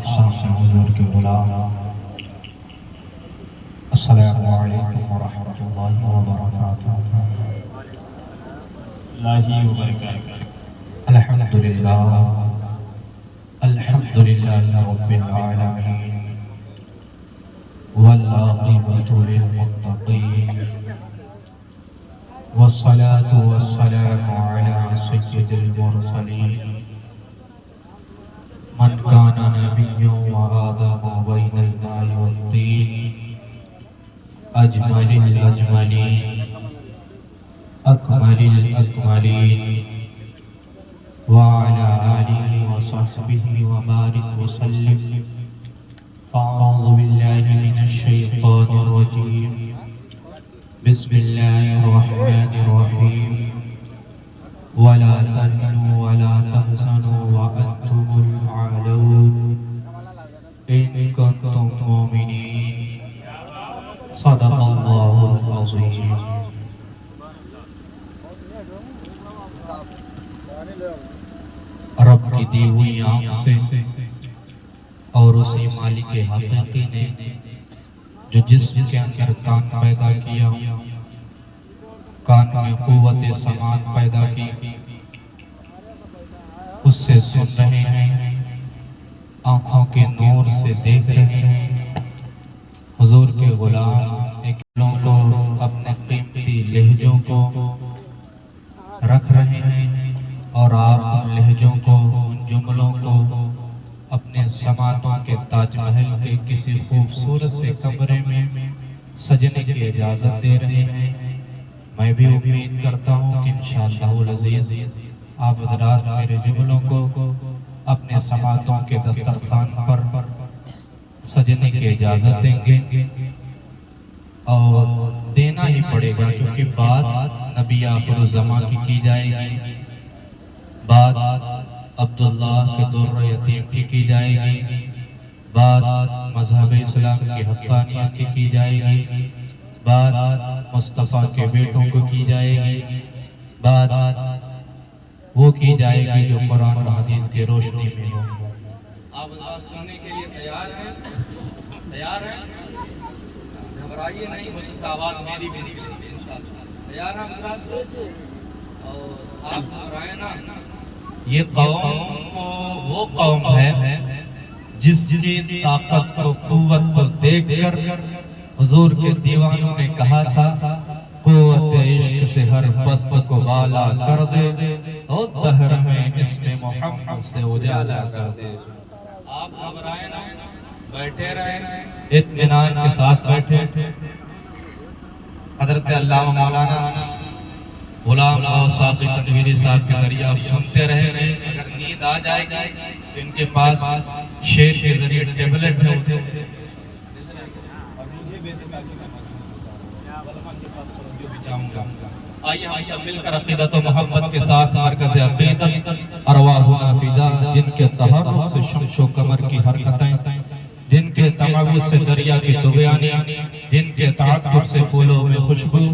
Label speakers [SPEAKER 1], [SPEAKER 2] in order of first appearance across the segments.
[SPEAKER 1] سامنے حضور کے غلام، السلام علیکم ورحمۃ اللہ وبرکاتہ۔ الحمدللہ رب العالمین والعاقبۃ للمتقین والصلاة والسلام علی سید المرسلین من کان نبیا وآدم بین الماء والطین اجمل الاجملین اکمل الاکملین وعلى آله وصحبه وبارك وسلم۔ أعوذ بالله من الشيطان الرجيم، بسم الله الرحمن الرحيم، ولا تهنوا ولا تحزنوا وأنتم الأعلون إن كنتم مؤمنين، صدق الله العظيم۔ رب کی دی ہوئی آنکھ سے اور اسی مالک حقیقی نے جو جسم کے اندر کان پیدا کیا، کان میں قوت سماعت پیدا کی، اس سے سن رہے ہیں، آنکھوں کے نور سے دیکھ رہے ہیں، حضور کے غلام ایک لوگوں کو اپنے قیمتی لہجوں کو رکھ رہے ہیں، اور آپ ان لہجوں کو، ان جملوں کو اپنے سماعتوں کے تاج محل کے کسی خوبصورت سے کمرے میں سجنے کی اجازت دے رہے ہیں۔ میں بھی امید کرتا ہوں کہ انشاءاللہ العزیز آپ حضرات میرے جملوں کو اپنے سماعتوں کے دسترخوان پر سجنے کی اجازت دیں گے، اور دینا ہی پڑے گا، کیونکہ بات نبی آخر الزمان کی جائے گی، بات عبداللہ کے در یتیم کی جائے گی، بات مذہب اسلام کی حقانیت کی جائے گی، بات مصطفیٰ کے بیٹوں کو کی جائے گی، بات وہ کی جائے گی جو قرآن و حدیث کے روشنی میں ہو۔
[SPEAKER 2] آپ سننے کے لیے تیار ہیں؟ تیار ہیں؟ گھبرائیے نہیں، مجھے آواز میری بھی نکلے انشاءاللہ۔ تیار ہیں حضرات؟ اور آپ گھبرائیں نا۔
[SPEAKER 1] یہ قوم وہ قوم ہے جس کی طاقت کو، قوت کو دیکھ کر حضور کے دیوانوں نے کہا تھا قوت عشق سے ہر پست کو بالا کر دے، اور دہر میں اسم محمد سے اجالا کر دے۔
[SPEAKER 2] آپ گھبرائیں نا، بیٹھے رہیں،
[SPEAKER 1] اطمینان کے ساتھ بیٹھے۔ حضرت علامہ مولانا غلام صاحب تنویری صاحب کے ذریعے آپ سنتے رہے ہیں۔ اگر نیند آ جائے گی تو ان کے پاس شیر کے ذریعے ٹیبلٹ ہے، آئیے ہم سب مل کر عقیدت و محبت کے ساتھ مرکز عقیدت ارواحنا فدا، جن کے تحرک سے شمس و قمر کی حرکتیں، جن کے تماوت سے دریا کی طغیانی، جن کے تعطر سے پھولوں میں خوشبو،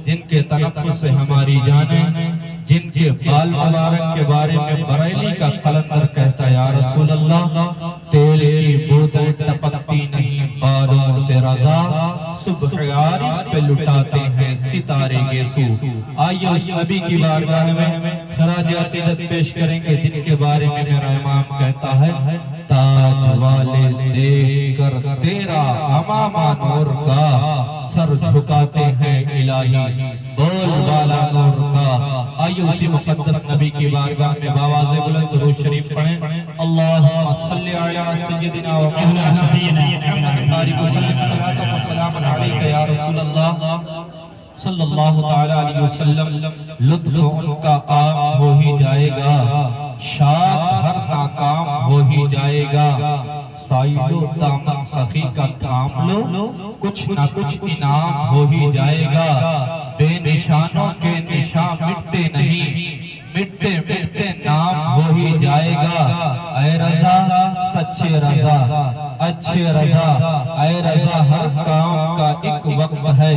[SPEAKER 1] جن کے تنفس سے ہماری جانیں، جن کے بال مبارک کے بارے میں بریلی کا قلندر کہتا یا رسول اللہ تیری بوتیں ٹپکتی نہیں بالوں سے رضا، صبح عارض پہ لٹاتے ہیں ستارے گیسو۔ آئیے اس نبی کی بارگاہ میں خراج عقیدت پیش کریں گے، جن کے بارے میں میرا امام کہتا ہے تاج والے دیکھ کر تیرا امامہ نور کا سر جھکاتے ہیں الہی بول والا نور کا۔ آئیے اسی مقدس نبی کی بارگاہ میں باواز بلند درود شریف پڑھیں۔ اللہم صلی علی سیدنا و مولانا محمد بارک وسلم صلاۃ و سلام علیک یا رسول اللہ صلی اللہ تعالی علیہ وسلم۔ لطف ان کا عام ہو ہی جائے گا، شاد ہر ناکام ہو ہی جائے گا، سائل و دامن سخی کا تھام لو کچھ نہ کچھ انعام ہو ہی جائے گا، بے نشانوں کے نشان مٹتے نہیں، مٹتے مٹتے نام ہو ہی جائے گا۔ اے رضا سچے رضا اچھے رضا، اے رضا ہر کام کا ایک وقت ہے،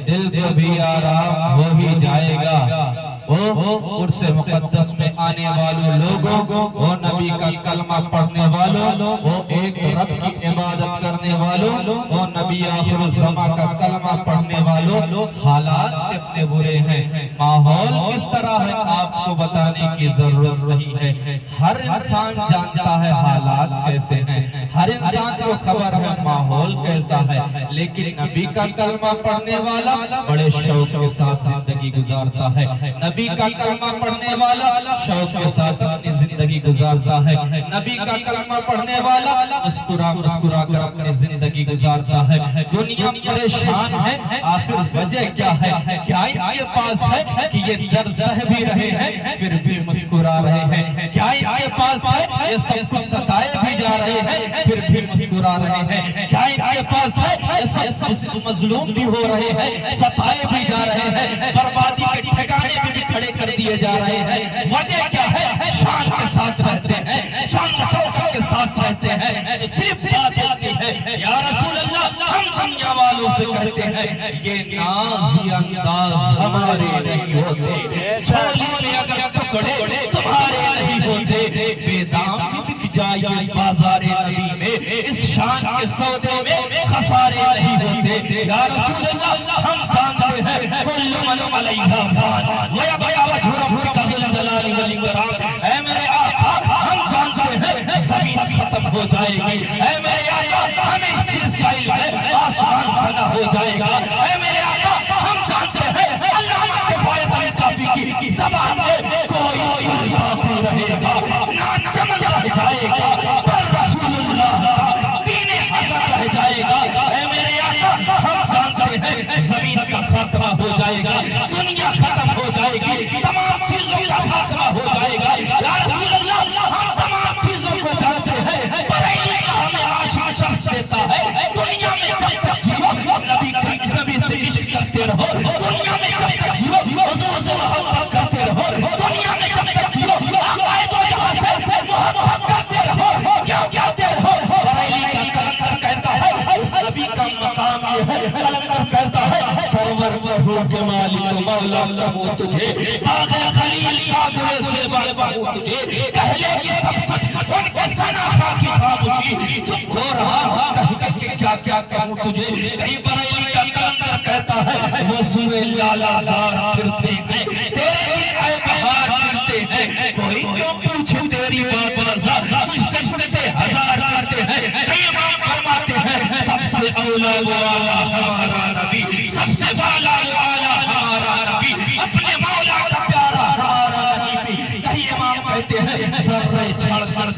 [SPEAKER 1] دل کو بھی آرام ہو ہی جائے گا۔ وہ عرس مقدس میں آنے والوں لوگوں، وہ نبی کا کلمہ پڑھنے والوں، وہ ایک رب کی عبادت کرنے والوں، وہ نبی آخر الزمان کا کلمہ پڑھنے والوں، حالات کتنے برے ہیں، ماحول کس طرح ہے آپ کو بتانے کی ضرورت نہیں ہے۔ ہر انسان جانتا ہے حالات کیسے ہیں، ہر انسان کو خبر ہے ماحول کیسا ہے، لیکن نبی کا کلمہ پڑھنے والا بڑے شوق کے ساتھ زندگی گزارتا ہے۔ نبی کا کلمہ پڑھنے والا شوق کے ساتھ اپنی زندگی گزارتا ہے۔ نبی کا کلمہ پڑھنے والا مسکرا مسکرا کر اپنی زندگی گزارتا ہے۔ دنیا پریشان ہے، آخر وجہ کیا ہے؟ کیا ان کے پاس ہے کہ یہ در سہ بھی رہے ہیں پھر بھی مسکرا رہے ہیں؟ کیا ان کے پاس ہے یہ سب کچھ ستائے بھی جا رہے ہیں پھر بھی مسکرا رہے ہیں؟ کیا ان کے پاس ہے یہ سب کچھ مظلوم بھی ہو رہے ہیں، ستائے بھی جا رہے ہیں، بربادی کے ٹھکانے بھی کھڑے کر دیے جا رہے ہیں؟ وجہ کیا ہے؟ شان کے ساتھ رہتے ہیں، شان شوکت کے ساتھ رہتے ہیں۔ صرف بات آتی ہے یا رسول اللہ، ہم دنیا والوں سے کہتے ہیں یہ نازی انداز ہمارے نہیں ہوتے، چھولی میں اگر ٹکڑے تمہارے نہیں ہوتے، بے دام بھی بک جائے بازار نبی میں، اس شان کے سودے میں خسارے نہیں ہوتے۔ یا رسول اللہ، ہم جانتے ہیں کل من علیہا فان ویبقی وجہ ربک ذو الجلال والاکرام۔ اے میرے آقا، ہم جانتے ہیں زمین ختم ہو جائے گی، اے میرے آقا ہمیں اس چیز کا علم ہے آسمان فنا ہو جائے گا، اے میرے آقا ہم جانتے ہیں اللہ نے کفایت کافی کی زبان میں کوئی باقی رہے گا نہ چمن رہ جائے گا پر رسول اللہ کا دین حسن رہ جائے گا۔ اے میرے آقا ہم جانتے ہیں زمین کا خاتمہ ہو جائے گا، دنیا ختم ہو جائے گی، تمام چیزوں کا خاتمہ ہو جائے گا۔ یا رسول اللہ، ہم تمام چیزوں کو جانتے ہیں پر علم ہمیں آشا شخص دیتا ہے۔ دنیا میں جب تک جیو نبی سے عشق کرتے رہو، دنیا میں جب تک جیو حضور سے محبت کرتے رہو، دنیا میں جب تک جیو آقائے دو جہاں سے محبت کرتے رہو، کیا کہتے رہو؟ بریلی کا کلندر کہتا ہے اس نبی کا مقام یہ ہے، کلندر کہتا ہے سرور روح کے مالک مولا لہو تجھے، باغ خلیل کا دل سے بڑھو تجھے، کہلے کی سب سچ ان کے سنا خاکی خاموشی، چپ ہو رہا کہہ کہ کیا کیا کہوں تجھے۔ کہیں بریلی کا کلندر کہتا ہے وہ سوئے لالا زار پھرتے ہیں، تیرے ہی اے بہار پھرتے ہیں، کوئی کیوں پوچھے تیری بابا کچھ سجدے ہزار کرتے ہیں۔ کئی امام فرماتے ہیں سب سے اولا والا ہمارا نبی، سب سے بالا والا ہمارا نبی، اپنے مولا کا پیارا ہمارا نبی۔ کئی امام کہتے ہیں ذرے چھڑ کر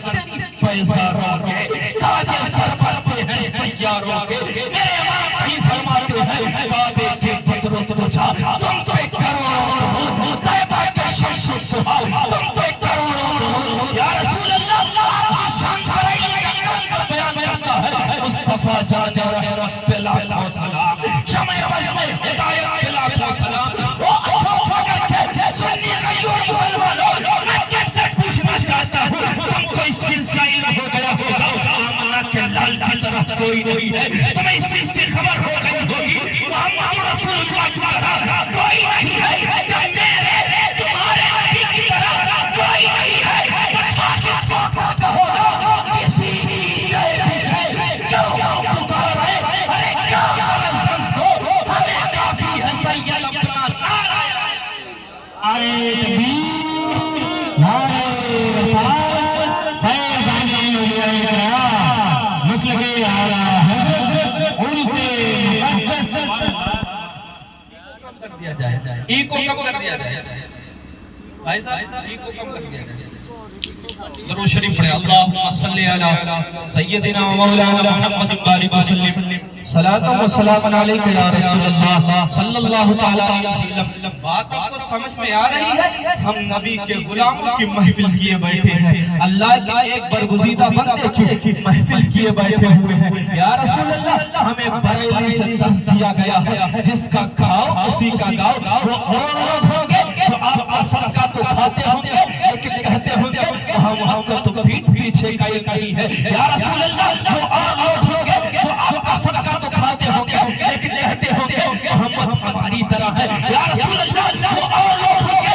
[SPEAKER 1] پیسہ روکے، تاج سر پر پہ ہیں سیاروں کے۔ میرے امام کہیں فرماتے ہیں بابے کے پتروں تجھا تم تو ایک کروڑ ہو، طیبہ کے شمس و سہا تم تو ایک کروڑ ہو۔ یا رسول اللہ، شان بریلی کا کلندر بیان کرتا ہے مصطفیٰ جان رحمت پہ لاکھوں سلام، شمع بزم ہدایت پہ لاکھوں سلام۔ وہ اچھو اگر کہ سنی غیور مسلمانوں، میں کب سے پوچھنا چاہتا ہوں تم کو اس چیز کا علم ہو گیا ہوگا آمنہ کے لال کی طرح کوئی نہیں ہے، تمہیں اس چیز کی خبر ہو گئی ہوگی محمد رسول اللہ کی طرح کوئی نہیں ہے، جب میرے تمہارے نبی کی طرح کوئی نہیں ہے۔ بچھا کے پاکا کہو گا کسی کی جائے ہے، کیوں پکارے ارے کیا رسم کو ہمیں کافی ہے سید اپنا نعرہ۔
[SPEAKER 3] نعرہ تکبیر، نعرہ رسالت، فیضان اولیاء کرام، مسلک اعلیٰ حضرت عرس مقدس
[SPEAKER 2] کر دیا جائے، ای کو کم کر دیا جائے بھائی صاحب، ای کو کم کر دیا جائے۔ درود شریف پڑھیں، اللہم صلی علی سیدنا و مولانا محمد بارک وسلم، صلاۃ و سلام علیک یا رسول اللہ صلی اللہ تعالی علیہ وسلم۔ بات آپ کو سمجھ میں آ رہی ہے؟ ہم نبی کے غلاموں کی محفل کیے بیٹھے ہیں، اللہ کے ایک برگزیدہ بندے کی محفل کیے بیٹھے ہوئے ہیں۔ یا رسول اللہ، ہمیں بریلی سے درس دیا گیا ہے جس کا کھاؤ اسی کا گاؤ۔ وہ اور لوگ ہوں گے جو آپ کا صدقہ تو کھاتے ہوں گے لیکن کہتے ہوں گے ہم کو تو پیٹ پیچھے کا یہ نہیں ہے۔ یا رسول اللہ، وہ اور لوگ ہوں گے جو آپ کا صدقہ تو کھاتے ہوں گے لیکن کہتے ہوں گے محمد ہماری طرح ہے۔ یا رسول اللہ، وہ اور لوگ ہوں گے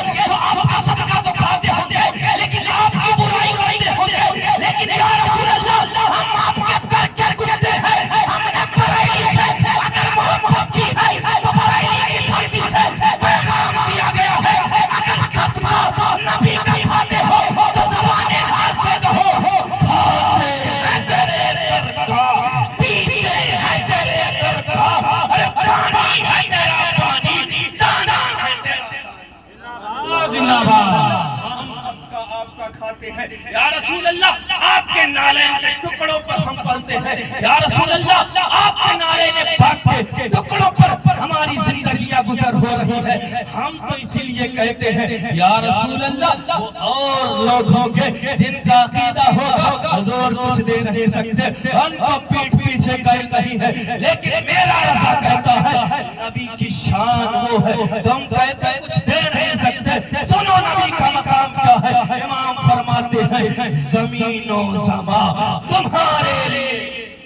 [SPEAKER 2] یا رسول اللہ آپ کے نالین کے ٹکڑوں پر ہم پلتے ہیں، یا رسول اللہ آپ کے نالین پاک کے ٹکڑوں پر ہماری زندگیاں گزر ہو رہی ہے، ہم تو اسی لیے کہتے ہیں یا رسول اللہ وہ اور لوگ ہوں گے جن کا عقیدہ ہوگا حضور کچھ دے نہیں سکتے، ان کو پیٹ پیچھے قائل نہیں ہے، لیکن میرا رضا کہتا ہے نبی کی شان وہ ہے، تم کہتے کچھ دے نہیں سکتے، سنو نبی کا مقام کیا ہے، امام فرماتے ہیں زمین و زمان تمہارے لیے،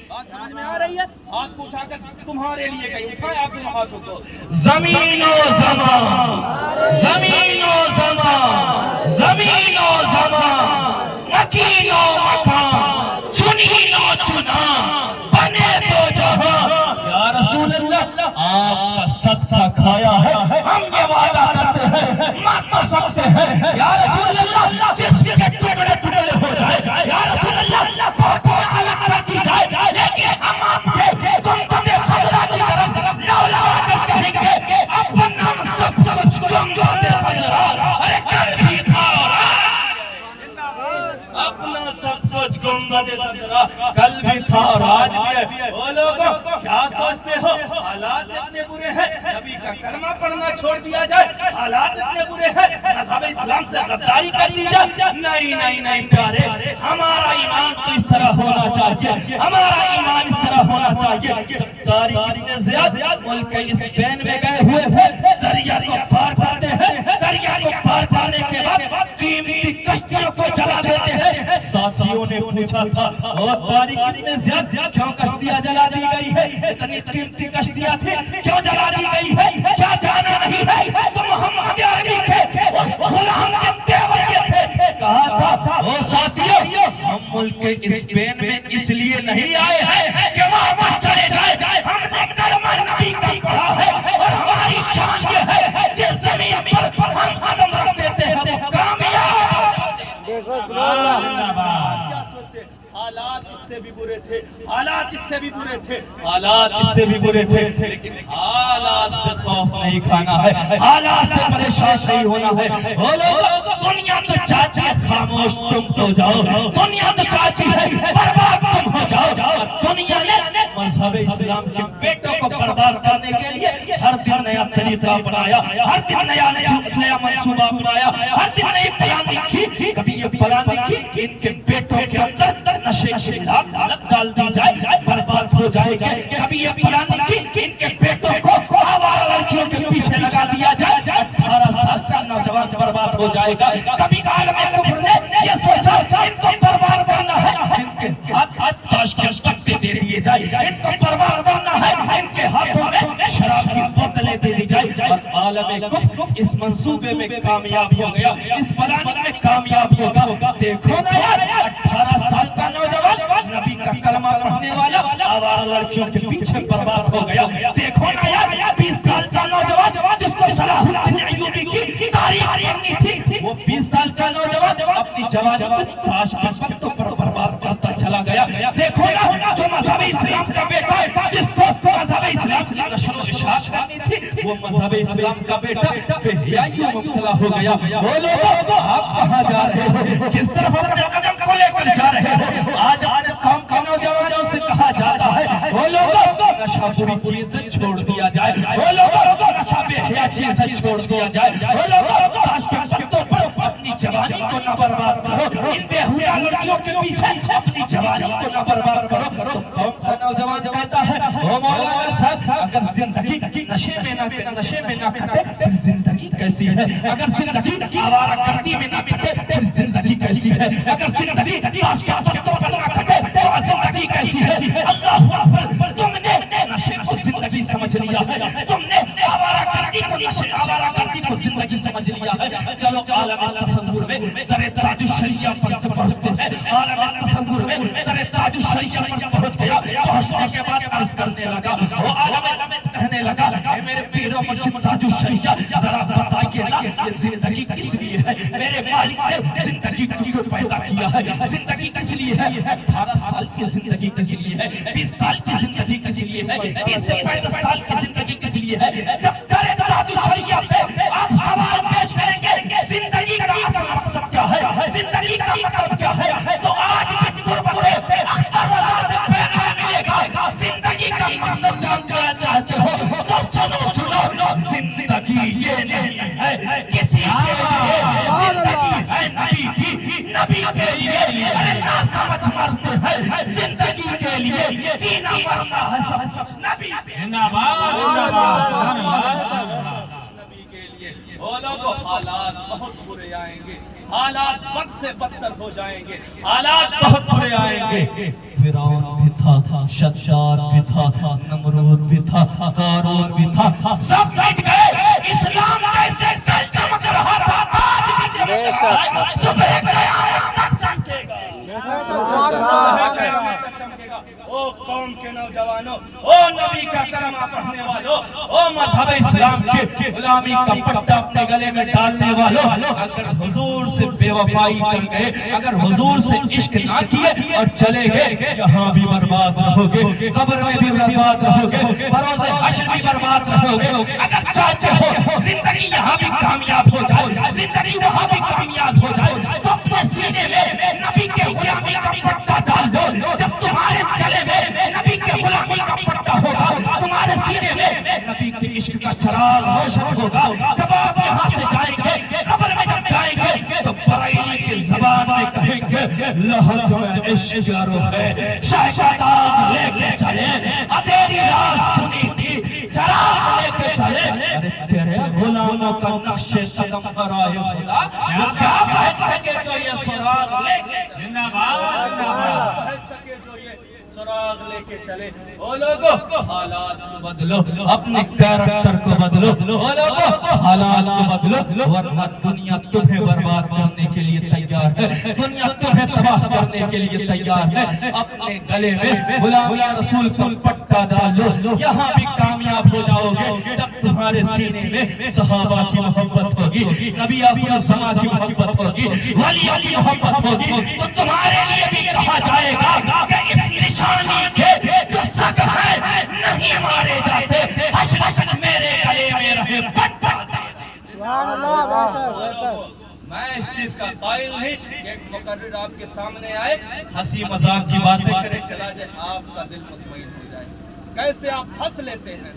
[SPEAKER 2] بات سمجھ میں آ رہی ہے؟ ہاتھ کو اٹھا کر تمہارے لیے کہیں اٹھائے آپ دونوں ہاتھوں کو، زمین و زمان، زمین و زمان، زمین و زمان، مکین و مکان، چنین و چنا، بنے تو جہاں، یا رسول اللہ آپ کا صدقہ کھایا ہے، ہم یہ وعدہ کرتے ہیں مر تو سکتے ہیں، یا رسول اللہ جس کے ٹکڑے ٹکڑے ہو جائے، یا رسول اللہ بہتیں الگ کر دی جائے، لیکن ہم آپ کے گنبد خضرا کی طرف لولوا کر کہیں گے اپنا سب کچھ گنبد خضرا، ارے کل بھی تھا اپنا سب کچھ گنبد خضرا، کل بھی تھا اور آج بھی ہے، وہ لوگوں کیا سوچتے ہو حالات اتنے برے ہیں نبی کا کلمہ پڑھنا چھوڑ دیا جائے، حالات اتنے برے ہیں مذہب اسلام سے غداری کر دی جائے، نہیں نہیں نہیں پیارے، ہمارا ایمان تو اس طرح ہونا چاہیے، ہمارا ایمان اس طرح ہونا چاہیے، تاریخ اتنے زیادہ ملک اسپین میں گئے ہوئے ہیں، دریا کو پار کرتے ہیں، دریا کو پار کرنے کے بعد قیمتی کشتیوں کو جلا دیتے ہیں، ساتھیوں نے پوچھا تھا اور تاریخ اتنے زیادہ کیوں کشتیاں جلا دی گئی ہے، اتنی قیمتی کشتیاں تھی کیوں جلا دی گئی ہے، کیا جانا نہیں ہے تو محمد عربی کے اس غلام کے دیوریے تھے، کہا تھا وہ ساتھیوں ہم ملک اسپین میں اس لیے نہیں آئے ہیں کہ وہاں چلے جائے، ہم نے کلمہ نبی کا پڑھا ہے اور ہماری شان یہ ہے جس زمین پر ہم قدم رکھ دیتے ہیں وہ کامیاب کیا سوچتے حالات اس سے بھی برے تھے، حالات اس سے بھی برے تھے، حالات اس سے بھی برے تھے، لیکن حالات سے خوف نہیں کھانا ہے، حالات سے پریشان نہیں ہونا ہے، وہ لوگ دنیا تو چاہتی ہے خاموش تم تو جاؤ، دنیا تو چاہتی ہے برباد تم ہو جاؤ، دنیا نے مذہب اسلام کے بیٹوں کو برباد کرنے کے لیے ہر دن نیا طریقہ بنایا، ہر دن نیا منصوبہ بنایا، ہر دن نئی پلان لکھی، کبھی یہ پلان لکھی کہ ان کے بیٹوں کے اندر نشے کی لت ڈال دی جائے برباد ہو جائے گا، کبھی یہ پلان لکھی کہ ان کے بیٹوں کو آوارہ لڑکیوں کے پیچھے لگا دیا جائے، 18 سال کا نوجوان برباد ہو جائے گا، کبھی عالم کفر نے یہ سوچا ان کو برباد کرنا ہے، ان کے ہاتھ تاش کے پتے دے دیے جائے، ان کو برباد کرنا ہے، ان کے ہاتھوں میں شراب کی بوتلیں دے دی جائے، اور عالم کفر اس منصوبے میں کامیاب ہو گیا، اس پلان میں کامیاب ہوگا، دیکھو نا یار 18 سال کا نوجوان نبی کا کلمہ پڑھنے والا آوارہ لڑکیوں کے پیچھے برباد ہو گیا، دیکھو نا یار 20 سال کا نوجوان جس کو صلاح الدین ایوبی کی تاریخ پڑھنی تھی، وہ 20 سال کا نوجوان اپنی جوانی کو تاش کے پتوں پر برباد کرتا چلا گیا، دیکھو نا جو مذہب اسلام کا بیٹا ہے جس کو مذہب اسلام کی نشر و اشاعت کرنی تھی، وہ مذہب اسلام کا بیٹا بے حیائیوں میں مبتلا ہو گیا، وہ لوگوں آپ کہاں جا رہے ہو، کس طرف اپنے قدم کو لے کر جا رہے ہو، آج اپنے قوم کے نوجوانوں سے کہا جاتا ہے وہ لوگوں نشہ بری چیزیں چھوڑ دیا جائے، وہ لوگوں نشہ بے حیا چیزیں چھوڑ دیا جائے، وہ لوگوں تاش کے پتوں پر اپنی جوانی کو نہ برباد کرو، ان بیہودہ لڑکیوں کے پیچھے اپنی جوانی کو نہ برباد کرو، قوم کا نوجوان کہتا ہے وہ مولانا صاحب اگر زندگی نشے میں نہ کٹے پھر زندگی کیسی ہے، اگر زندگی آوارہ گردی میں نہ کٹے پھر زندگی کیسی ہے، اگر زندگی تاش کے پتوں پر نہ کٹے تو زندگی کیسی ہے، اللہ اکبر، تم نے نشے کو زندگی سمجھ لیا ہے، تم نے آوارہ گردی کو زندگی سمجھ لیا ہے، چلو عالم تصور میں در تاج الشریعہ پر جب پہنچتے ہیں، عالم تصور میں در تاج الشریعہ پر پہنچ گیا، پہنچنے کے بعد عرض کرنے لگا، وہ عالم کہنے لگا اے میرے پیرو مرشد تاج الشریعہ ذرا بتائیے نا یہ زندگی کس لیے ہے، میرے مالک نے زندگی کیوں پیدا کیا ہے، زندگی کس لیے ہے، 18 سال کی زندگی کس لیے ہے، 20 سال کی زندگی کس لیے ہے، 30 سے 35 سال کی زندگی کس لیے ہے، جب در تاج الشریعہ پہ آپ سوال پیش کریں گے زندگی کا اصل مقصد کیا ہے، زندگی کا مطلب
[SPEAKER 3] سمجھ مرتے ہیں زندگی کے لیے جینا مرنا ہے سب کچھ نبی
[SPEAKER 2] نبی کے لیے بولو تو حالات بہت برے آئیں گے، حالات بد سے بدتر ہو جائیں گے، حالات بہت برے آئیں گے۔
[SPEAKER 1] فرعون بھی تھا، شداد بھی تھا، نمرود بھی تھا، قارون بھی تھا،
[SPEAKER 3] سب مٹ گئے۔ اسلام جیسے کل چمک رہا تھا آج بھی چمک رہا ہے، صبح قیامت تک چمکے گا،
[SPEAKER 2] قیامت تک چمکے گا۔ او قوم کے نوجوانوں، او نبی کا کلمہ پڑھنے والوں، او مذہب اسلام کے غلامی کا پٹا اپنے گلے میں ڈالنے والوں، اگر حضور سے بے وفائی کر گئے، اگر حضور سے عشق نہ کیے اور چلے گئے، یہاں بھی برباد رہو گے، قبر میں بھی برباد رہو گے، بروز حشر بھی برباد رہو گے۔
[SPEAKER 3] اگر چاہتے ہو زندگی یہاں بھی کامیاب ہو جائے، زندگی وہاں بھی کامیاب ہو جائے، تو اپنے سینے میں نبی کے غلامی کا پٹا ڈال دو۔ جب تمہارے گلے میں نبی کے غلامی کا پٹا ہوگا، تمہارے سینے میں نبی کے عشق کا چراغ روشن ہوگا۔ جب آپ یہاں سے جائیں گے، قبر میں جب جائیں گے، تو بریلی کی زبان میں کہیں گے لہب میں عشق کا رخ ہے، شہزادہ لے کے چلے، اندھیری رات سنی تھی، چراغ لے کے چلے۔
[SPEAKER 1] تیرے غلاموں کا نقش قدم پر آئے خدا،
[SPEAKER 3] کیا بہت سکے جو یہ سراغ لے کے
[SPEAKER 2] بہت سکے جو یہ سراغ لے کے چلے۔ او لوگو حالات کو بدلو،
[SPEAKER 1] اپنے کیریکٹر کو بدلو، او لوگو حالات کو بدلو، ورنہ دنیا تمہیں برباد کرنے کے لیے تیار ہے، دنیا تمہیں تباہ کرنے کے لیے تیار ہے۔ اپنے گلے میں غلام رسول کا پٹا ڈالو، یہاں بھی کامیاب ہو جاؤ گے۔ جب تمہارے سینے میں صحابہ کی محبت ہوگی، نبی آخر الزمان کی محبت ہوگی،
[SPEAKER 3] ولیوں کی محبت ہوگی، تو تمہارے لیے بھی کہا جائے گا کہ اس نشانی کے جو سگ ہے نہیں مارے جاتے، حشر میرے گلے میں رہے پٹا دے۔
[SPEAKER 2] میں اس چیز کا قائل نہیں کہ ایک مقرر آپ کے سامنے آئے، ہنسی مذاق کی باتیں کرے چلا جائے، آپ کا دل مطمئن ہو جائے۔ کیسے آپ ہنس لیتے ہیں،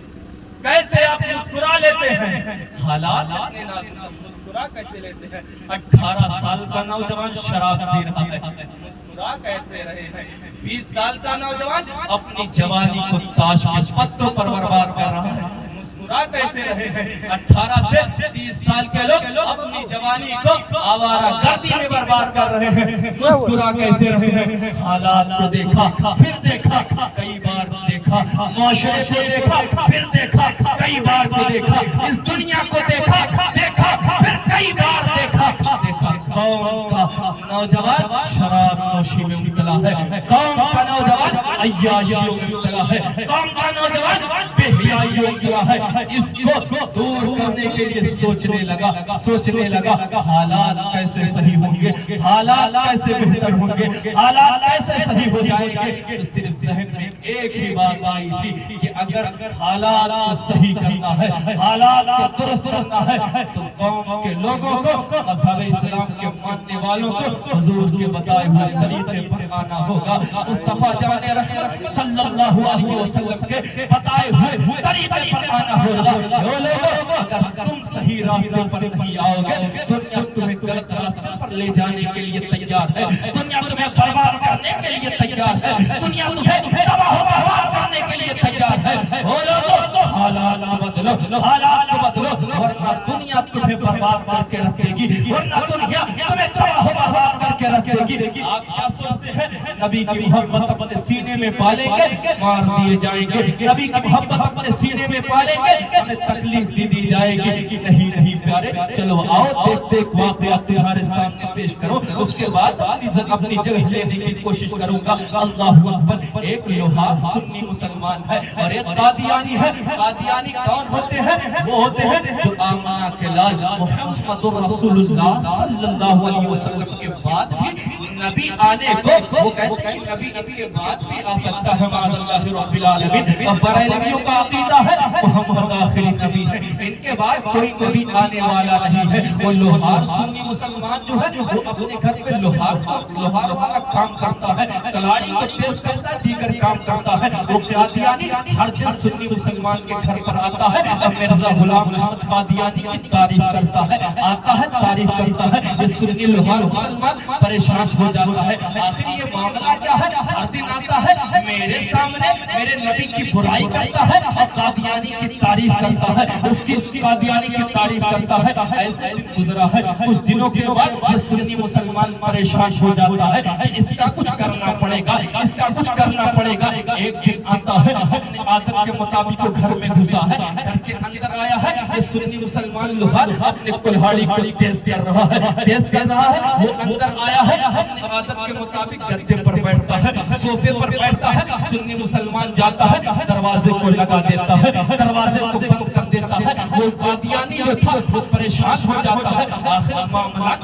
[SPEAKER 2] کیسے آپ مسکرا لیتے ہیں، حالات اتنے نازک ہیں، مسکرا کیسے لیتے ہیں؟ 18 سال کا نوجوان شراب پی رہا ہے، مسکرا کیسے رہے ہیں؟ 20 سال کا نوجوان اپنی جوانی کو تاش کے پتوں پر برباد کر رہا ہے، مسکرا کیسے رہے ہیں؟ 18 سے 30 سال کے لوگ اپنی جوانی کو آوارہ گردی میں برباد کر رہے ہیں، مسکرا کیسے رہے ہیں؟ حالات کو دیکھا، پھر دیکھا، کئی بار دیکھا، معاشرے کو دیکھا، پھر دیکھا، کئی بار کو دیکھا، اس دنیا کو دیکھا، دیکھا، پھر کئی بار دیکھا، دیکھا قوم کا نوجوان شراب نوشی میں مبتلا ہے، قوم کا نوجوان عیاشیوں میں مبتلا ہے، قوم کا نوجوان بے حیائیوں میں مبتلا ہے۔ اس کو دور کرنے کے لیے سوچنے لگا، حالات کیسے صحیح ہوں گے، حالات کیسے بہتر ہوں گے، حالات کیسے صحیح ہو جائیں گے۔ تو صرف ذہن میں ایک ہی بات آئی تھی کہ اگر حالات کو صحیح کرنا ہے، حالات کو درست کرنا ہے، تو قوم کے لوگوں کو، مذہب اسلام کے ماننے والوں کو حضور کے بتائے ہوئے طریقے پر آنا ہوگا، مصطفیٰ جان رحمت صلی اللہ علیہ وسلم کے بتائے ہوئے طریقے پر آنا ہوگا۔ اگر تم صحیح راستے پر نہیں آؤ گے، دنیا تمہیں غلط راستے پر لے جانے کے لیے تیار ہے، دنیا تمہیں برباد کرنے کے لیے تیار ہے، دنیا تمہیں تباہ و برباد کرنے کے لیے تیار ہے۔ حالات کو بدلو، حالات کو بدلو، ورنہ دنیا تمہیں برباد کر کے رکھے گی، ورنہ دنیا تمہیں تباہ و برباد کر کے رکھے گی۔ آپ کیا سوچتے ہیں نبی کی محبت اپنے سینے میں پالیں گے مار دیے جائیں گے، نبی کی محبت اپنے سینے میں پالیں گے ہمیں تکلیف دی جائے گی؟ نہیں نہیں پیارے، چلو آؤ دیکھتے ایک واقعہ تمہارے سامنے پیش کرو، اس کے بعد اپنی جگہ لینے کی کوشش کروں گا۔ اللہ اکبر۔ ایک لوہار سنی مسلمان ہے اور ایک قادیانی ہے۔ قادیانی کون ہوتے ہیں؟ وہ ہوتے ہیں جو آمنہ کے لال محمد رسول اللہ صلی اللہ علیہ وسلم کے بعد بھی نبی آنے کو وہ کہتے ہیں کہ نبی ان کے بعد بھی آ سکتا ہے معاذ اللہ رب العالمین۔ اور بریلویوں کا عقیدہ ہے محمد
[SPEAKER 1] محمد آخری نبی ہے، ان کے بعد کوئی نبی آنے والا نہیں ہے۔ وہ لوہار سنی مسلمان جو ہے وہ اپنے گھر میں لوہار والا کام کرتا ہے، کلاڑی کو تیز کرتا ہے، دیگر کام کرتا ہے۔ وہ قادیانی ہر دن سنی مسلمان کے گھر پر آتا ہے، اب مرزا غلام محمد قادیانی کی تعریف کرتا ہے، آتا ہے تعریف کرتا ہے۔ یہ سنی لوہار مسلمان پریشان ہو جاتا ہے، آخر یہ معاملہ کیا ہے؟ ہر دن آتا ہے میرے سامنے میرے نبی کی برائی کرتا ہے اور قادیانی کی تعریف کرتا ہے، اس کی قادیانی کی تعریف کرتا ہے۔ ایسے دن گزرا ہے، کچھ دنوں کے بعد یہ سنی مسلمان پریشان ہو جاتا ہے کہ اس کا کچھ کرنا پڑے گا، اس کا کچھ کرنا پڑے گا۔ ایک دن آتا ہے، اپنے عادت کے مطابق وہ گھر میں گھسا ہے، گھر کے اندر آیا ہے، یہ سنی مسلمان لوہار اپنے کلہاڑی کو تیز کر رہا ہے، وہ اندر آیا ہے، اپنے عادت کے مطابق گدے پر بیٹھتا ہے، صوفے پر بیٹھتا ہے۔ سنی مسلمان جاتا ہے، دروازے کو لگا دیتا ہے، دروازے کو بند کر دیتا ہے۔ وہ قادیانی جو تھا وہ پریشان ہو جاتا ہے، آخر معاملہ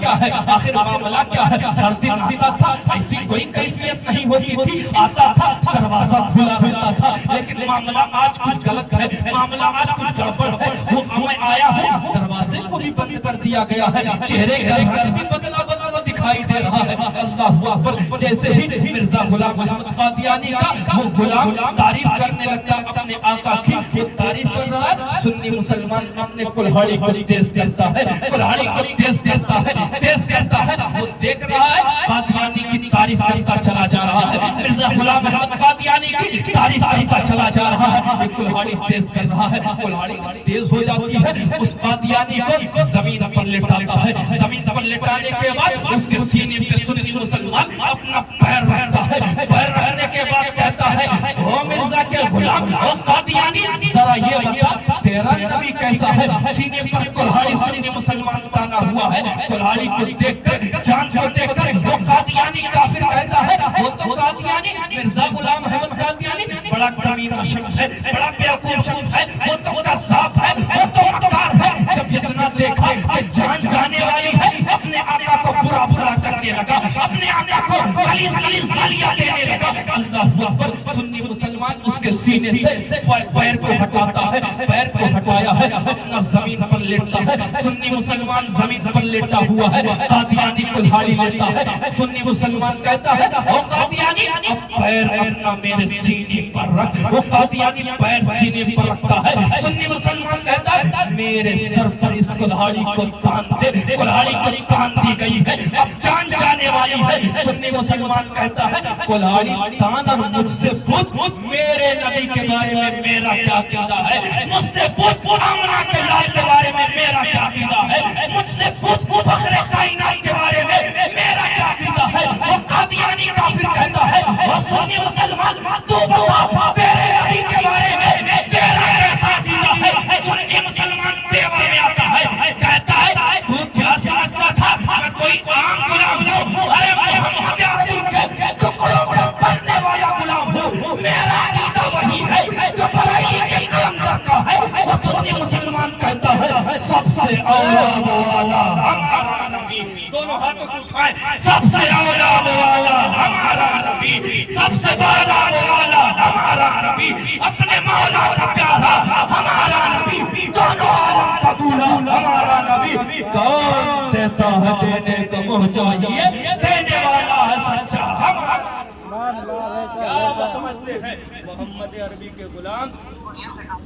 [SPEAKER 1] کیا ہے؟ ہر دن آتا تھا، ایسی کوئی کیفیت نہیں ہوتی تھی، آتا تھا دروازہ کھلا رہتا تھا، لیکن معاملہ آج کچھ غلط ہے، معاملہ آج کچھ گڑبڑ ہے۔ وہ میں آیا ہوں، دروازے کو بھی بند کر دیا گیا ہے، چہرے کا رنگ بھی بدلا دکھائی دے رہا ہے۔ اللہ اکبر! جیسے ہی مرزا غلام محمد قادیانی کا وہ غلام تعریف کرنے لگتا ہے اپنے آقا کی، وہ تعریف کر رہا ہے، سنی مسلمان اپنے کلہاڑی کو تیز کرتا ہے، کلہاڑی کو تیز کرتا ہے، وہ دیکھ رہا ہے قادیانی کی تعریف کرتا چلا جا رہا ہے، مرزا غلام محمد قادیانی کی تعریف کرتا چلا جا رہا ہے، یہ کلہاڑی تیز کر رہا ہے، کلہاڑی تیز ہو جاتی ہے، اس قادیانی کو زمین پر لٹاتا ہے، زمین پر لٹانے کے بعد اس کے سینے پہ سنی مسلمان اپنا پیر رکھتا ہے، پیر رکھنے کے بعد کہتا ہے، او مرزا کے غلام، او قادیانی، ذرا یہ بتا تیرا نبی کیسا ہے؟ سینے پر کلہاڑی سنی مسلمان تانا ہوا ہے، کلہاڑی کو دیکھ کر، جان کو دیکھ کر وہ قادیانی کافر کہتا ہے، وہ تو قادیانی مرزا غلام محمد قادیانی بڑا کمینہ شخص ہے، بڑا بیوقوف شخص ہے، وہ تو قذاب ہے، وہ تو مکار ہے۔ جب اتنا دیکھا کہ جان جانے والی ہے، اپنے آقا کو برا کرنے لگا، اپنے آقا کو غلیظ گالیاں دینے لگا۔ اللہ اکبر! سنی مسلمان اس کے سینے سے پیر کو ہٹاتا ہے، پیر کو ہٹایا ہے، اپنا زمین پر لیٹتا ہے، سنی مسلمان زمین پر لیٹا ہوا ہے، قادیانی کلہاڑی لیتا ہے، سنی مسلمان کہتا ہے، او قادیانی اب پیر اپنا میرے سینے پر رکھ، وہ قادیانی پیر سینے پر رکھتا ہے، سنی مسلمان کہتا ہے میرے سر پر اس کلہاڑی کو تان دے، کلہاڑی کو تان دی گئی ہے، اب جان جانے والی ہے۔ سنی مسلمان کہتا ہے کلہاڑی تان اور مجھ سے پوچھ میرے نبی کے بارے میں میرا کیا عقیدہ ہے، مجھ سے پوچھ آمنہ کے لال کے بارے میں میرا کیا عقیدہ ہے، مجھ سے پوچھ فخر کائنات کے بارے میں میرا کیا عقیدہ ہے۔ وہ قادیانی کافر کہتا ہے، وہ سنی مسلمان تو بتا تیرے نبی کے بارے میں تیرا کیسا عقیدہ ہے۔ سنی مسلمان دیوار میں آتا ہے، کہتا ہے تو کیا سمجھتا تھا میں کوئی عام غلام ہوں؟ ارے محمد عربی کے ٹکڑوں میں پڑھنے والا غلام ہوں، میرا عقیدہ وہی ہے جو برائیلی کے قلندر کا ہے۔ وہ سنی مسلمان کہتا ہے سب سے اولاد والا ہمارا نبی، دونوں ہاتھوں کو اٹھائیں، سب سے اولاد والا ہمارا نبی، سب سے اولاد والا ہمارا نبی، اپنے مولا کا پیارا ہمارا نبی، دونوں عالم کا دولا ہمارا نبی۔ کون دیتا ہے دینے کو منہ چاہیے، دینے والا ہے سچا ہمارا۔
[SPEAKER 2] کیا سمجھتے ہیں محمد عربی کے غلام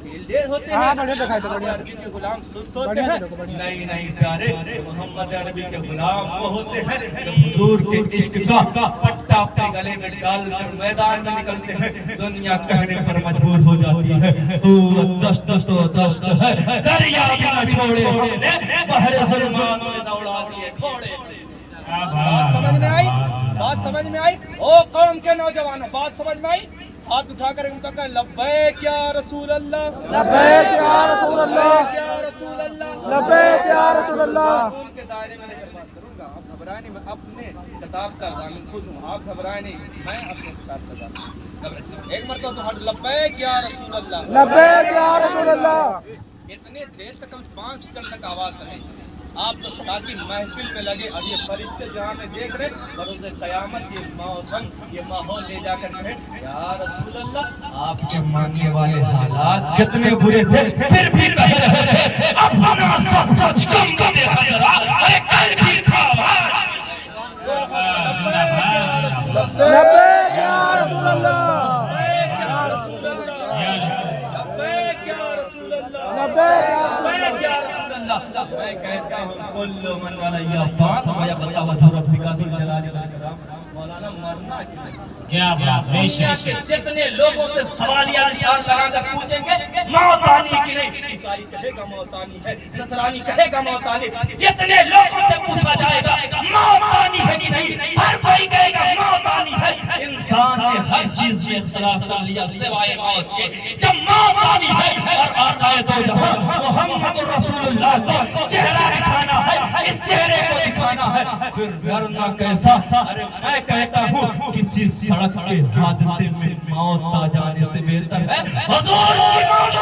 [SPEAKER 2] ڈھیلے ہوتے ہیں، محمد عربی کے غلام سست ہوتے ہیں؟ نہیں پیارے، محمد عربی کے غلام وہ ہوتے ہیں جو حضور کے عشق کا پٹا اپنے گلے میں ڈال کر میدان میں نکلتے ہیں، دنیا کہنے پر مجبور ہو جاتی ہے او دشت تو دشت ہے، دریا بھی نہ چھوڑے ہم نے، بحر ظلمات میں دوڑا دیے گھوڑے۔ بات سمجھ میں آئی؟ او قوم کے نوجوانوں، بات سمجھ میں آئی؟ ہاتھ اٹھا کر ان کا کہیں لبیک یا رسول اللہ،
[SPEAKER 4] لبیک یا رسول اللہ،
[SPEAKER 2] یا رسول اللہ،
[SPEAKER 4] لبیک یا رسول اللہ۔
[SPEAKER 2] قانون کے دائرے میں لے کر بات کروں گا، آپ گھبرائیں نہیں، میں اپنے کتاب کا ضامن خود ہوں، آپ گھبرائیں نہیں، میں اپنے کتاب کا ضامن۔ ایک مرتبہ تمہارا لبیک یا رسول اللہ،
[SPEAKER 4] لبیک یا رسول اللہ۔
[SPEAKER 2] اتنے دیر تک ہم 5 سیکنڈ تک آواز نہیں، آپ تو تاکہ محفل میں لگے. اب یہ فرشتے جہاں میں دیکھ رہے بروز قیامت یہ موسم یہ ماحول لے جا کر کہیں یا رسول اللہ آپ کے ماننے والے حالات کتنے برے تھے
[SPEAKER 3] پھر بھی کہہ رہے تھے اپنا سب کچھ کم کر دے حضرا ارے کل بھی تھا
[SPEAKER 4] لبیک یا رسول اللہ لبیک یا رسول
[SPEAKER 2] اللہ. میں کہتا ہوں کل من علیہ فان یا بتا وجہ ربک ذل جلال والاکرام. مولانا مرنا
[SPEAKER 3] کیا بات بے شک
[SPEAKER 2] جتنے لوگوں سے سوالیہ نشان لگا کر پوچھیں گے موت آنی کی نہیں, عیسائی کہے گا موت آنی ہے, نصرانی کہے گا موت آنی.
[SPEAKER 3] جتنے لوگوں سے پوچھا جائے گا موت آنی ہے کہ نہیں ہر کوئی کہے گا موت آنی ہے.
[SPEAKER 2] انسان نے ہر چیز میں اختلاف کر لیا سوائے موت کے.
[SPEAKER 3] جب موت آنی ہے اور آتا ہے تو جہاں محمد رسول اللہ کو چہرہ دکھانا ہے اس چہرے کو دکھانا ہے
[SPEAKER 2] پھر ڈرنا کیسا. ارے میں کہتا ہوں کسی سڑک کے حادثے میں موت آ جانے سے بہتر ہے
[SPEAKER 3] حضور کی موت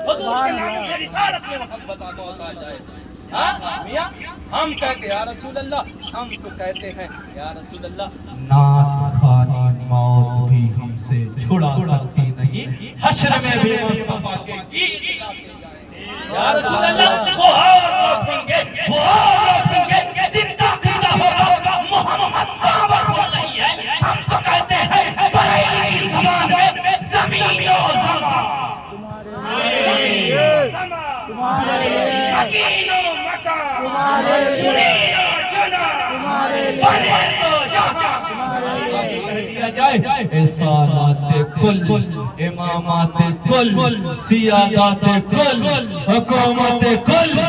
[SPEAKER 2] حضور کے نام سے رسالت میں محبت موت آ جائے. ہاں میاں ہم کہتے ہیں یا رسول اللہ, ہم تو کہتے ہیں یا رسول اللہ ناز خانی موت بھی ہم سے چھڑا سکتی نہیں, حشر میں بھی مصطفیٰ کے گیت گاتے جائیں. یا رسول اللہ
[SPEAKER 3] وہ اور روپیں گے وہ اور روپیں گے زندہ قیدہ ہوگا محمد پاورفل نہیں ہے. ہم تو کہتے ہیں بریلی کی زبان میں زمین و زمان
[SPEAKER 4] تمہارے لیے
[SPEAKER 3] مکین و مکان
[SPEAKER 4] تمہارے لیے
[SPEAKER 3] جنین و جنا بنے تو جہاں
[SPEAKER 2] احسانات کل امامات کل سیادات کل حکومت کل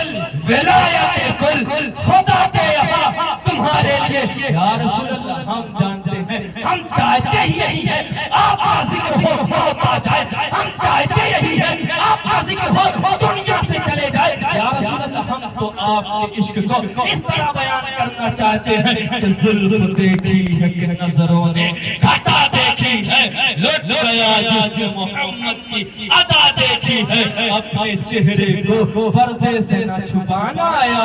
[SPEAKER 2] ولایت کل خدا کے یہاں تمہارے لیے. یا رسول اللہ ہم جانتے ہیں
[SPEAKER 3] ہم چاہتے ہی یہی ہے آپ کا ذکر ہو موت آ جائے. ہم چاہتے یہی ہے آپ کا ذکر ہو دنیا سے چلے جائے.
[SPEAKER 2] یا رسول اللہ ہم تو آپ کے عشق کو اس طرح بیان کرنا چاہتے ہیں کہ ظلم دیکھی ہے کہ نظروں نے
[SPEAKER 3] گھٹا دیکھی ہے لٹ گیا جس محمد کی ادا دیکھی ہے.
[SPEAKER 2] اپنے چہرے کو پردے سے نہ چھپانا آیا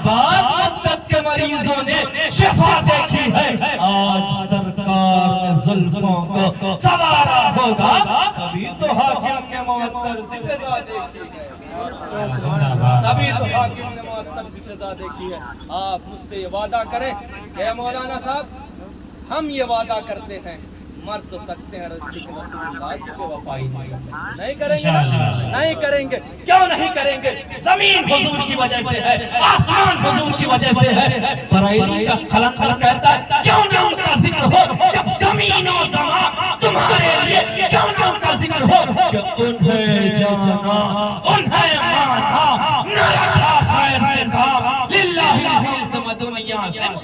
[SPEAKER 2] بعد مدت کے مریضوں نے شفا دیکھی ہے. آج سرکار نے زلفوں کو سوارا ہوگا تبھی تو حاکم نے معطر ذکرزا دیکھی ہے. تبھی تو حاکم نے معطر ذکرزا دیکھی ہے. آپ مجھ سے یہ وعدہ کریں کہ مولانا صاحب ہم یہ وعدہ کرتے ہیں مر تو سکتے ہیں لیکن رسول اللہ سے وفائی نہیں کریں گے. نہیں کریں گے.
[SPEAKER 3] کیوں نہیں کریں گے؟ زمین حضور کی وجہ سے ہے آسمان حضور کی وجہ سے ہے.
[SPEAKER 2] بریلی کا
[SPEAKER 3] خلق کہتا ہے کیوں نہ ان کا ذکر ہو جب زمین و زمان تمہارے لیے کیوں نہ ان کا ذکر ہو
[SPEAKER 2] کہ انہیں جانا
[SPEAKER 3] انہیں مانا نہ رکھا خیر سے کام للہ الحمد مدمیاں سے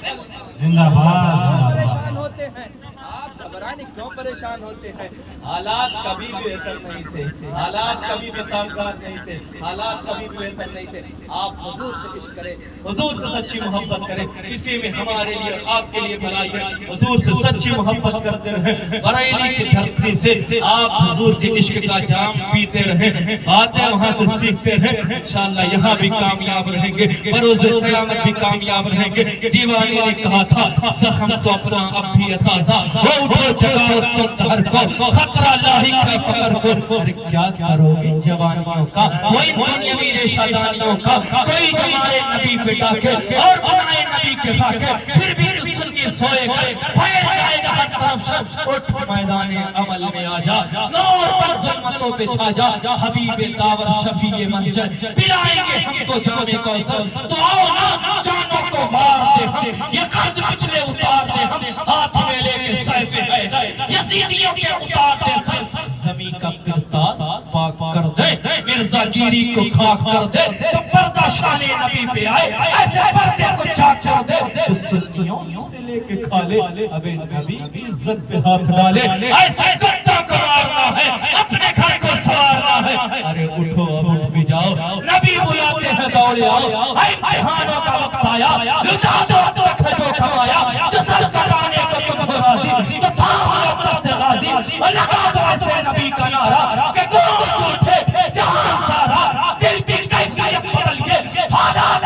[SPEAKER 3] زندہ باد.
[SPEAKER 2] پریشان ہوتے ہیں آپ گھبرانے کیوں پریشان ہوتے ہیں. حالات کبھی بھی بہتر نہیں تھے, حالات کبھی بھی سازگار نہیں تھے, حالات کبھی بھی بہتر نہیں تھے. آپ حضور سے عشق کریں, حضور سے سچی محبت کریں, اسی میں ہمارے لیے آپ کے لیے بھلائی ہے. حضور سے سچی محبت کرتے رہیں. بریلی کی دھرتی سے آپ حضور کے عشق کا جام پیتے رہیں, باتیں وہاں سے سیکھتے رہیں. انشاءاللہ یہاں بھی کامیاب رہیں گے, بروز قیامت بھی کامیاب رہیں گے. دیوانے نے کہا تھا زخم تو اپنا اب بھی تازہ ہو اٹھو جگاؤ تم دہر کو خطرہ لاحق ہے فقر کو. ارے کیا کرو گے جوانیوں کا کوئی دنیاوی ریشہ داریوں کا کوئی جمائے نبی پہ ڈاکے اور بنائے نبی کے خاکے. پھر بھی رسل کی سوئے گئے پھیل جائے گا ہر طرف شر. اٹھ میدان عمل میں آ جا, نور پر ظلمتوں پہ چھا جا. حبیب داور شفیع منجر پلائیں گے ہم کو جام کوثر. تو آؤ نا جانوں کو مار دے ہم, یہ قرض پچھلے اتار دے ہم. ہاتھ میں لے کے سیف حیدر یزیدیوں کے اتار دے سر. زمین کا کرتاس پاک کر دے, مرزا گیری کو خاک کر دے. تو پردہ شان نبی پہ آئے ایسے پردے کو چاک کر دے. اس سنیوں سے لے کے کھا لے اب نبی عزت پہ ہاتھ ڈالے. ایسے گٹا کو مارنا ہے اپنے گھر کو سوارنا ہے. ارے اٹھو اب اٹھ بھی جاؤ, نبی بلاتے ہیں دوڑے آؤ. اے امتحانوں کا وقت آیا, لٹا دو تک جو کمایا. جو سر کرانے کو تم راضی تو تھام لو دست غازی. اور لگا دو ایسے نبی کا نعرہ کہ گونج اٹھے جہاں سارا. دل کی کیفیت بدل کے حالات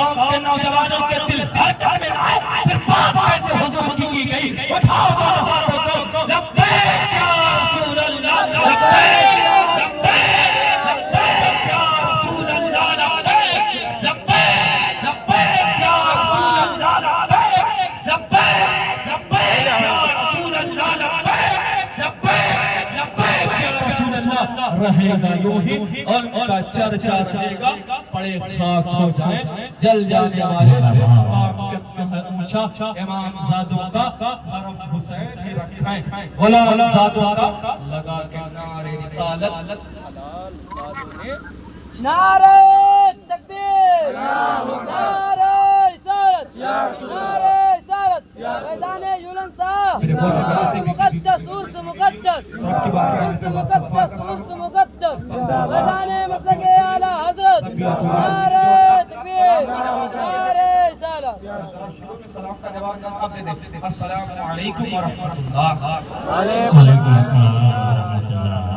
[SPEAKER 3] قوم کے نوجوانوں کے دل دھڑکن میں آئے پھر بات کیسے حضور کی گئی اٹھاؤ دونوں ہاتھوں کو لبیک یا رسول اللہ لبیک لبیک لبیک یا رسول اللہ لبیک لبیک لبیک یا رسول اللہ لبیک لبیک لبیک یا رسول اللہ لبیک لبیک لبیک یا رسول اللہ
[SPEAKER 1] رہے گا یوں ہی اور ان کا چرچا رہے گا پڑے خاک ہو جائیں جل جانے والے اونچا امام زادوں کا حرم حسین ہی رکھائیں غلام زادوں کا لگا کے نعرے رسالت حلال زادوں نے
[SPEAKER 4] نعرہ تکبیر نعرہ رسالت نعرہ رسالت میدان یولن صاحب مقدس عرس مقدس عرس مقدس عرس مقدس میدان مسلک اعلی حضرت نعرہ تکبیر نعرہ رسالت
[SPEAKER 2] سلام کا جواب آپ دے دیں السلام علیکم ورحمۃ اللہ
[SPEAKER 3] علیکم السلام ورحمۃ اللہ